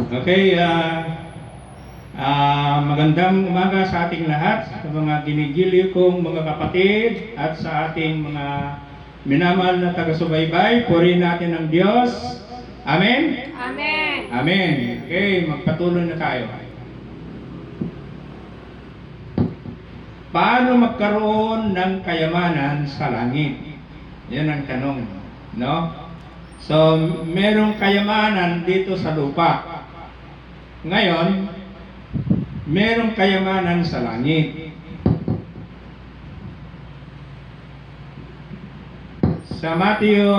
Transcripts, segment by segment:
Okay, magandang umaga sa ating lahat, sa mga ginigiliw kong mga kapatid at sa ating mga minamahal na taga-subaybay. Purihin natin ang Diyos. Amen? Amen. Amen. Okay, magpatuloy na tayo. Paano magkaroon ng kayamanan sa langit? Yan ang tanong, no? So, merong kayamanan dito sa lupa. Ngayon, merong kayamanan sa langit. Sa Matthew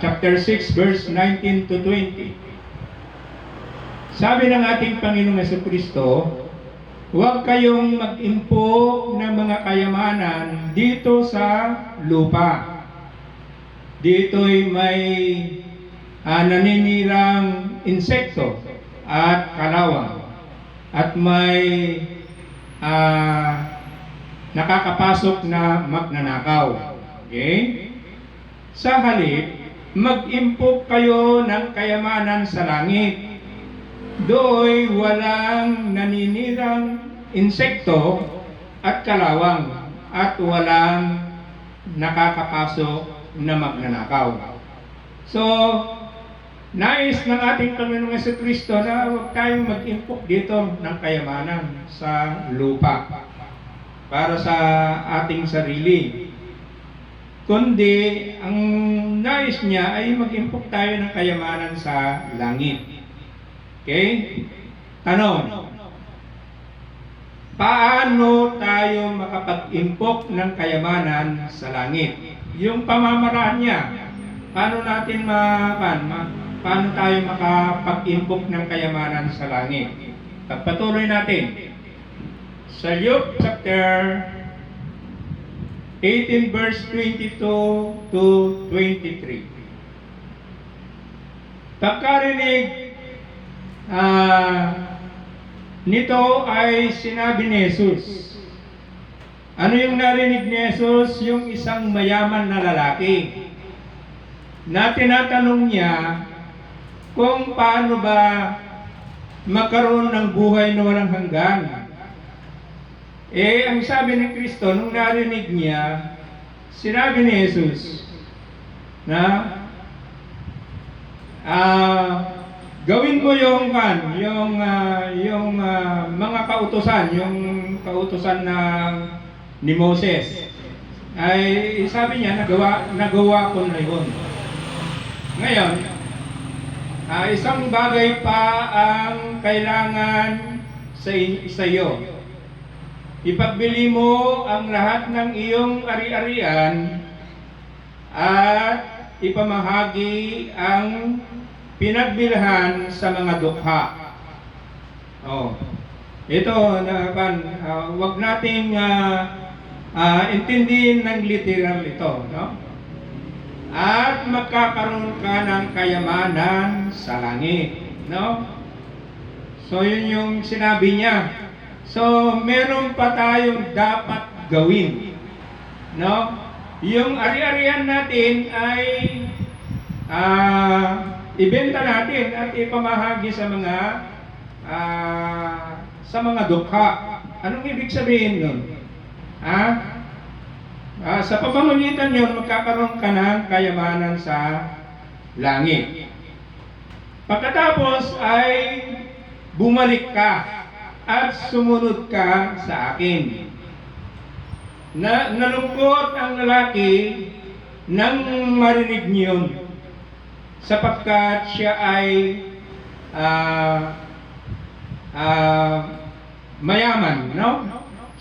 chapter 6 verse 19 to 20. Sabi ng ating Panginoong Jesucristo, huwag kayong mag-impok ng mga kayamanan dito sa lupa. Dito'y may naninirang insekto at kalawang at may nakakapasok na magnanakaw. Okay? Sa halip, mag-impok kayo ng kayamanan sa langit. Do'y walang naninirang insekto at kalawang at walang nakakapasok na magnanakaw. So, nais ng ating Panginoong Jesucristo na huwag tayong mag-impok dito ng kayamanan sa lupa para sa ating sarili. Kundi, ang nais niya ay mag-impok tayo ng kayamanan sa langit. Okay? Tanong, paano tayo makapag-impok ng kayamanan sa langit? Yung pamamaraan niya, paano tayo makapag-impok ng kayamanan sa langit? Pagpatuloy natin. Sa Luke chapter 18 verse 22 to 23. Pagkarinig nito ay sinabi ni Jesus. Ano yung narinig ni Jesus? Yung isang mayaman na lalaki na tinatanong niya kung paano ba magkaroon ng buhay na walang hanggan. Ang sabi ni Kristo, nung narinig niya, sinabi ni Jesus na gawin mo yung mga kautusan, yung kautusan ni Moses. Ay sabi niya, nagawa ko na yun. Ngayon, isang bagay pa ang kailangan sa iyo. Ipagbili mo ang lahat ng iyong ari-arian at ipamahagi ang pinagbilhan sa mga dukha. Ito, wag nating intindihin ng literal ito, no? At magkakaroon ka ng kayamanan sa langit, no? So, yun yung sinabi niya. So, meron pa tayong dapat gawin, no? Yung ari-arian natin ay ibenta natin at ipamahagi sa mga dukha. Anong ibig sabihin nun? Sa pamamagitan yun, magkakaroon ka ng kayamanan sa langit. Pagkatapos ay bumalik ka at sumunod ka sa akin. Nalungkot ang lalaki nang marinig niyon, sapagkat siya ay mayaman, no?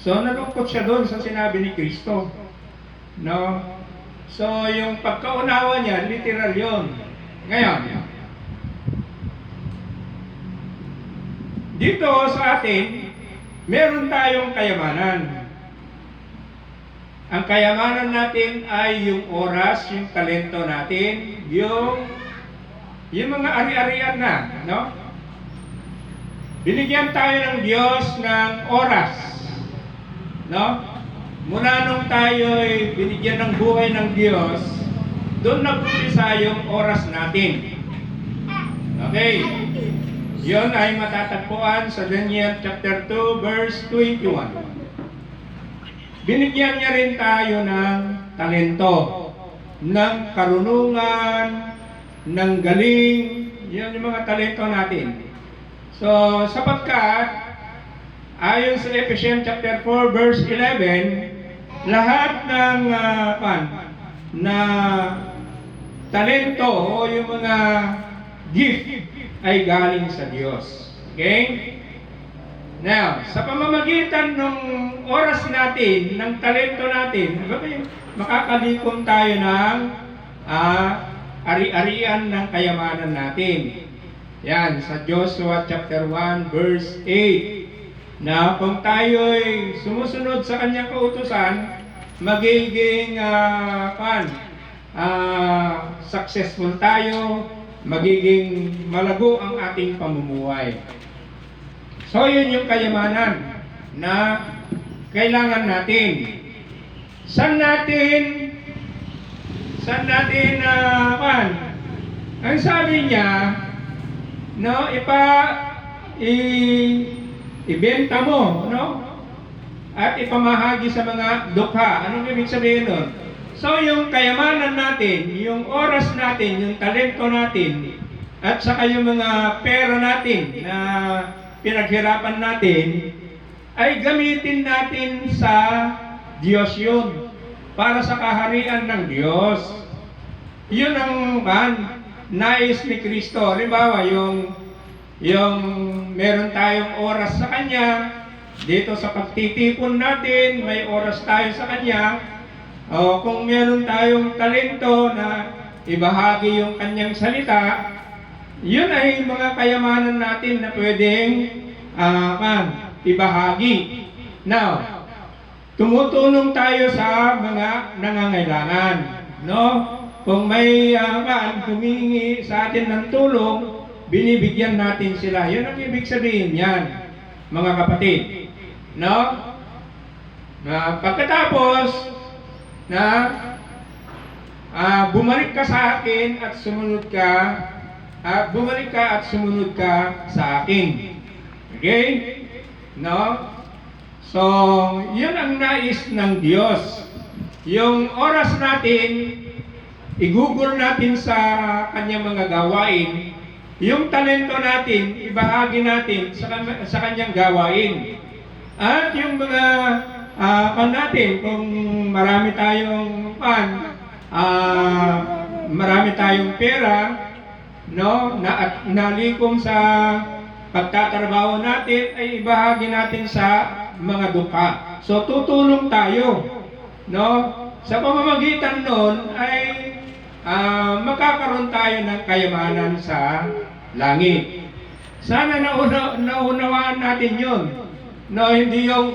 So nalungkot siya doon sa sinabi ni Kristo, no? So yung pagkaunawa niya, literal yon. Ngayon, dito sa atin, meron tayong kayamanan. Ang kayamanan natin ay yung oras, yung talento natin, yung mga ari-arian na, no? Binigyan tayo ng Diyos ng oras, no? Mula nung tayo ay binigyan ng buhay ng Diyos, doon nag-umpisa yung oras natin. Okay. Yun ay matatagpuan sa Daniel chapter 2 verse 21. Binigyan niya rin tayo ng talento, ng karunungan, ng galing. Yan yung mga talento natin. So, sapagkat ayon sa Ephesians chapter 4 verse 11, lahat ng na talento o yung mga gift ay galing sa Diyos. Okay? Now, sa pamamagitan ng oras natin, ng talento natin, makakalikom tayo ng ari-arian ng kayamanan natin. Yan, sa Joshua chapter 1 verse 8, na kung tayo'y sumusunod sa kanyang kautusan, magiging successful tayo, magiging malago ang ating pamumuhay. So, yun yung kayamanan na kailangan natin. Saan natin ang sabi niya, no, ibenta mo, no? At ipamahagi sa mga dukha. Anong ibig sabihin nun? So, yung kayamanan natin, yung oras natin, yung talento natin, at saka yung mga pera natin na pinaghirapan natin, ay gamitin natin sa Diyos yun, para sa kaharian ng Diyos. Yun ang nais ni Kristo. Halimbawa, yung meron tayong oras sa Kanya, dito sa pagtitipon natin, may oras tayo sa Kanya. O kung meron tayong talento na ibahagi yung Kanyang salita, yun ay mga kayamanan natin na pwedeng ibahagi. Now, tumutulong tayo sa mga nangangailangan, no? Kung may humingi sa atin ng tulong, binibigyan natin sila. Yun ang ibig sabihin yan, mga kapatid. No? Pagkatapos na bumalik ka sa akin at sumunod ka, bumalik ka at sumunod ka sa akin. Okay? No? So, yun ang nais ng Diyos. Yung oras natin, igugol natin sa Kanyang mga gawain. Yung talento natin, ibahagi natin sa Kanyang gawain. At yung mga natin, kung marami tayong pera, no, na nalikom sa pagtatrabaho natin, ay ibahagi natin sa mga dukha. So, tutulong tayo, no? Sa pamamagitan nun ay magkakaroon tayo ng kayamanan sa langit. Sana naunawaan natin yun. No, hindi yung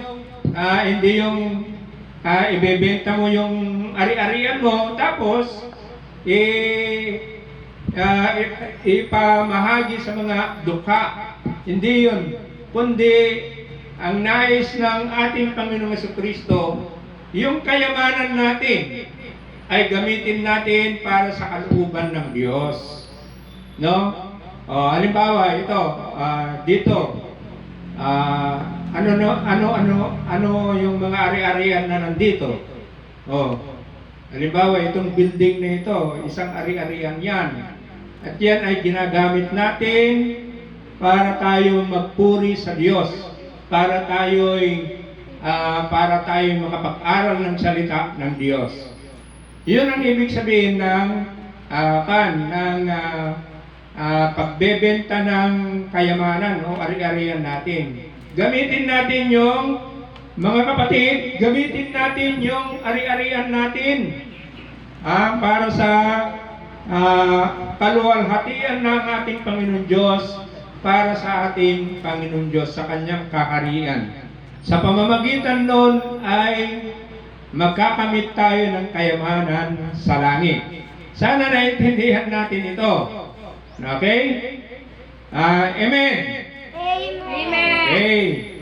ibebenta mo yung ari-arian mo, tapos ipamahagi sa mga dukha. Hindi yun. Kundi ang nais ng ating Panginoong Jesucristo, yung kayamanan natin ay gamitin natin para sa kalooban ng Diyos. No? Halimbawa, ito, dito, ano yung mga ari-arian na nandito? Halimbawa, itong building na ito, isang ari-arian yan. At yan ay ginagamit natin para tayo magpuri sa Diyos, para tayo makapag-aral ng salita ng Diyos. Yun ang ibig sabihin ng pagbebenta ng kayamanan o ari-arian natin. Gamitin natin yung, mga kapatid, gamitin natin yung ari-arian natin para sa kaluwalhatian ng ating Panginoon Diyos, para sa ating Panginoon Diyos, sa Kanyang kaharian. Sa pamamagitan nun ay magkakamit tayo ng kayamanan sa langit. Sana naintindihan natin ito. Okay? Amen? Amen. Okay.